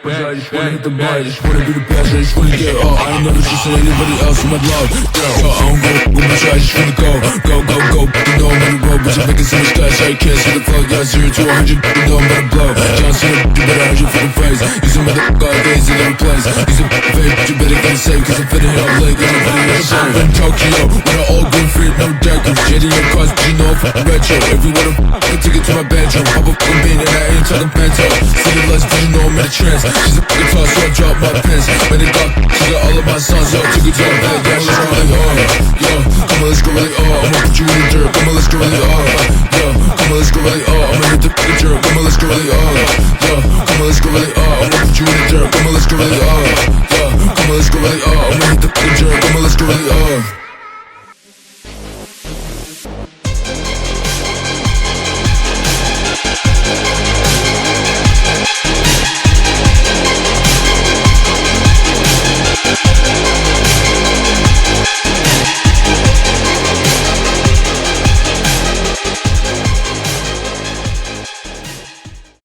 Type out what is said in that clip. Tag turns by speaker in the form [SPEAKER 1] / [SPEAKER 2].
[SPEAKER 1] Wanna hit the bag, just wanna be the best, I just wanna get up. I ain't never trusting anybody else in my love. Yo, I don't go with my shit, I just wanna go. You know I'm on the road, but you're making so much cash, I can't see the flow. Yeah, 0 to 100, you know I'm gonna blow. John Cena, you better hide your fucking face. Use a motherfucker days in every place. Use a fake, but you better get safe, cause I'm fitting here, I'm late, got nobody else safe. I'm in Tokyo, with an all green free, no deckers. Shady and cars, but you know I'm fucking retro. If you wanna fucking take it to my bedroom, pop a fucking bean and I ain't talking pento. City lights, but you know I'm in a trance. She's a fucking toss, so I drop my pants. When they got, she got all of my songs, yo, took it to her bed, yeah, she's going like, oh. Yo, come on, let's go like, oh. I'ma put you in the dirt, come on, let's go